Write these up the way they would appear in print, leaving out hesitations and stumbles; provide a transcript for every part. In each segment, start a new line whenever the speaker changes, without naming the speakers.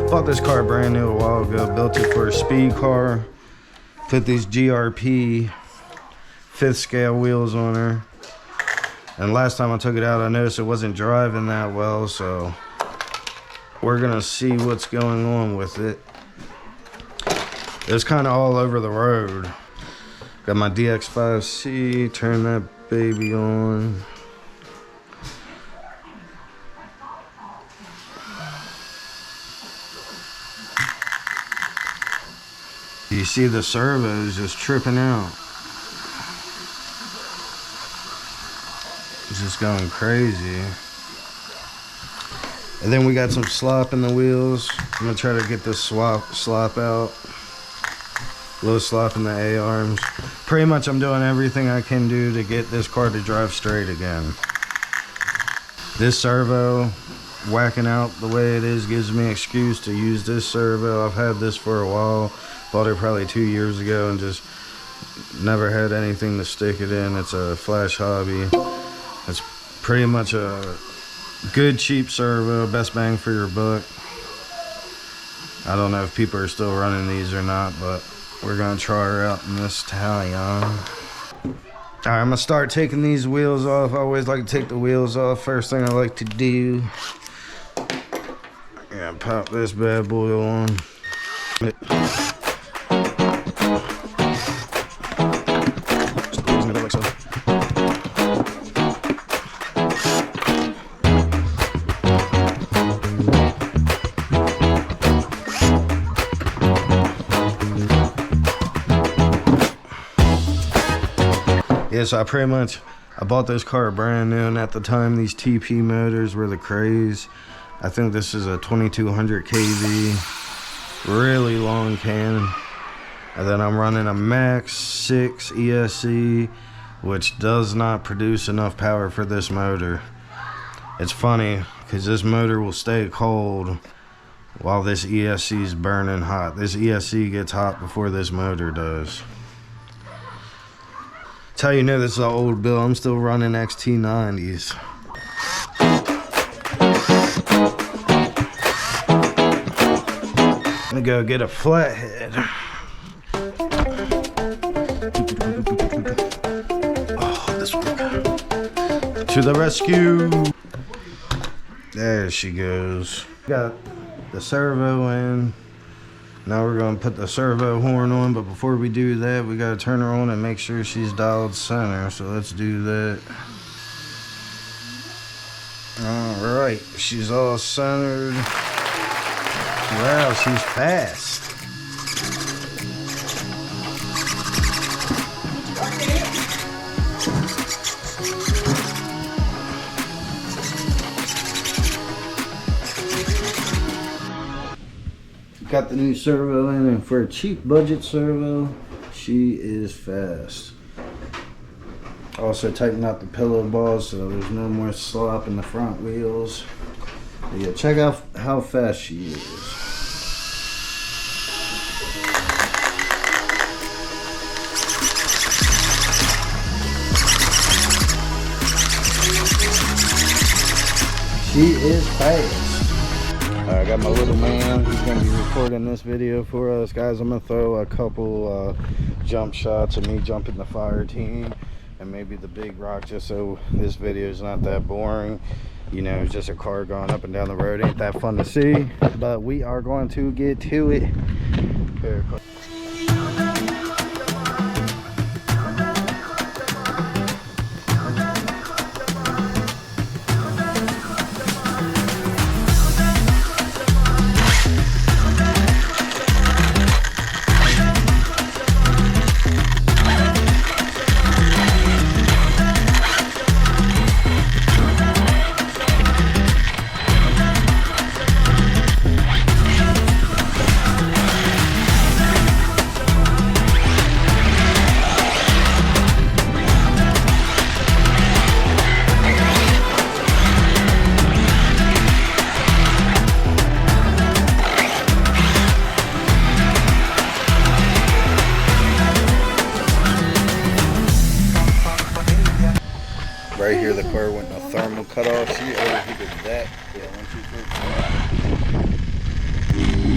Bought this car brand new a while ago, built it for a speed car. Put these GRP 5th scale wheels on her. And last time I took it out, I noticed it wasn't driving that well, so we're gonna see what's going on with it. It's kind of all over the road. Got my DX5C, turn that baby on. You see the servos just tripping out. It's just going crazy. And then we got some slop in the wheels. I'm gonna try to get this slop out. Low slop in the A-arms. Pretty much I'm doing everything I can do to get this car to drive straight again. This servo, whacking out the way it is, gives me an excuse to use this servo. I've had this for a while. Bought it probably 2 years ago and just never had anything to stick it in. It's a flash hobby. It's pretty much a good cheap servo, best bang for your buck. I don't know if people are still running these or not, but we're gonna try her out in this Talion. Alright, I'm gonna start taking these wheels off. I always like to take the wheels off. First thing I like to do, yeah, pop this bad boy on. Yeah, so I bought this car brand new, and at the time these TP motors were the craze. I think this is a 2200 kV, really long can. And then I'm running a Max 6 ESC, which does not produce enough power for this motor. It's funny, because this motor will stay cold while this ESC is burning hot. This ESC gets hot before this motor does. That's how you know this is an old build. I'm still running XT90s. I'm gonna go get a flathead. Oh, this one. To the rescue. There she goes. Got the servo in. Now we're gonna put the servo horn on, but before we do that, we gotta turn her on and make sure she's dialed center. So let's do that. All right, she's all centered. Wow, she's fast. Got the new servo in, and for a cheap budget servo, she is fast. Also tighten out the pillow balls so there's no more slop in the front wheels. But yeah, check out how fast she is. She is fast. I got my little man who's going to be recording this video for us. Guys, I'm going to throw a couple jump shots of me jumping the fire team and maybe the big rock, just so this video is not that boring. You know, it's just a car going up and down the road. Ain't that fun to see, but we are going to get to it. Here, right here, the car went in a thermal cutoff. She overheated that. Yeah, 1, 2, 3.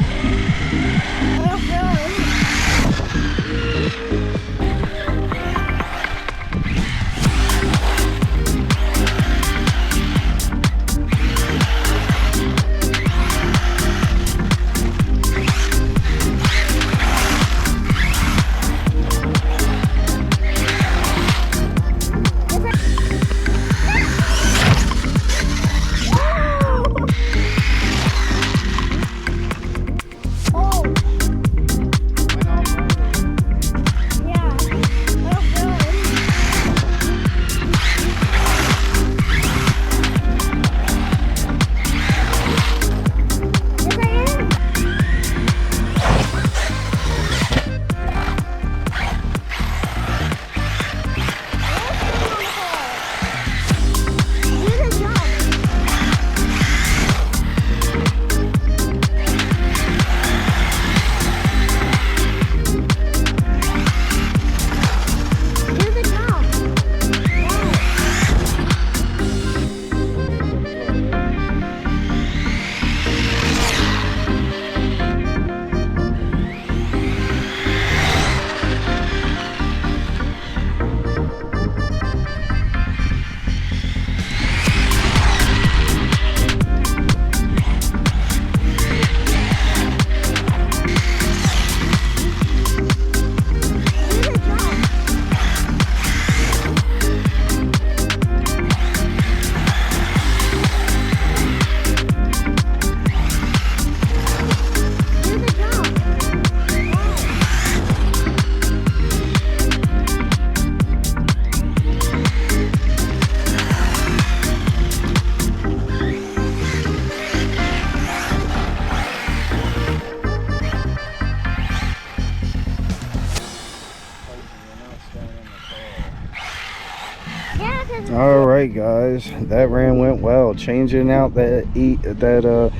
right, guys, that went well. Changing out that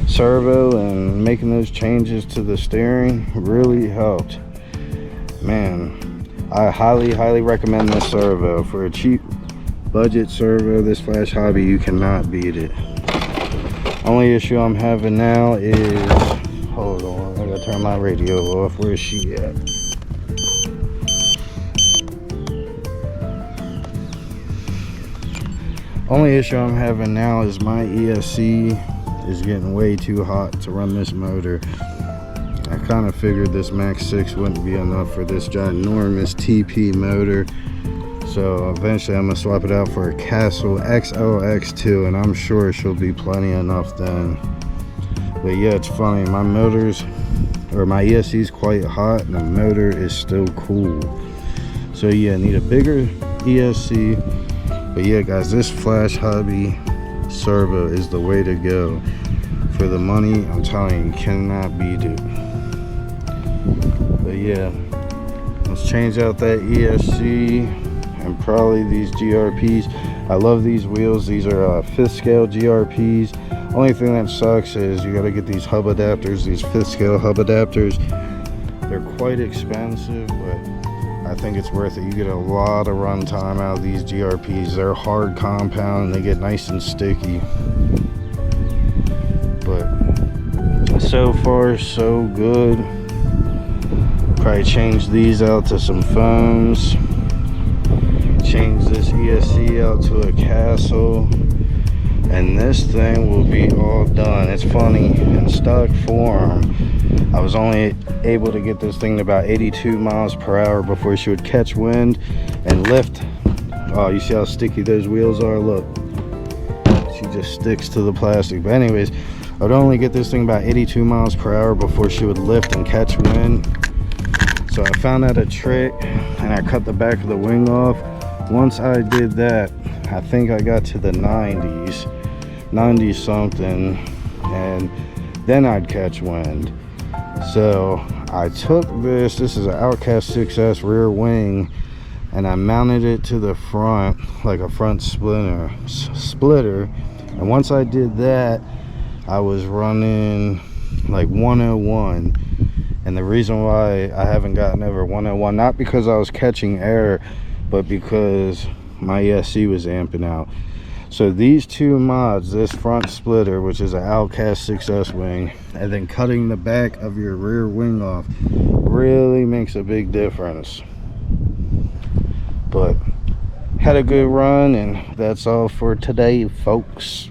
servo and making those changes to the steering really helped. Man, I highly recommend this servo. For a cheap budget servo, this Flash hobby, you cannot beat it. Only issue I'm having now is, hold on, I gotta turn my radio off. Where is she at? Only issue I'm having now is my ESC is getting way too hot to run this motor. I kind of figured this Max 6 wouldn't be enough for this ginormous TP motor. So eventually I'm gonna swap it out for a Castle XLX2, and I'm sure she'll be plenty enough then. But yeah, it's funny, my ESC is quite hot and the motor is still cool. So yeah, I need a bigger ESC. But yeah, guys, this Flash hobby servo is the way to go. For the money, I'm telling you, you cannot beat it. But yeah, let's change out that ESC and probably these GRPs. I love these wheels. These are 5th scale GRPs. Only thing that sucks is you got to get these hub adapters, these 5th scale hub adapters. They're quite expensive, but I think it's worth it. You get a lot of run time out of these GRPs. They're hard compound and they get nice and sticky. But so far so good. Probably change these out to some foams. Change this ESC out to a Castle. And this thing will be all done. It's funny, in stock form, I was only able to get this thing to about 82 miles per hour before she would catch wind and lift. Oh, you see how sticky those wheels are? Look, she just sticks to the plastic. But anyways, I would only get this thing about 82 miles per hour before she would lift and catch wind. So I found out a trick and I cut the back of the wing off. Once I did that, I think I got to the 90 something, and then I'd catch wind. So I took this is an Outcast 6S rear wing, and I mounted it to the front like a front splitter. And once I did that, I was running like 101. And the reason why I haven't gotten over 101, not because I was catching air, but because my ESC was amping out. So these two mods, this front splitter, which is an Outcast 6S wing, and then cutting the back of your rear wing off, really makes a big difference. But had a good run, and that's all for today, folks.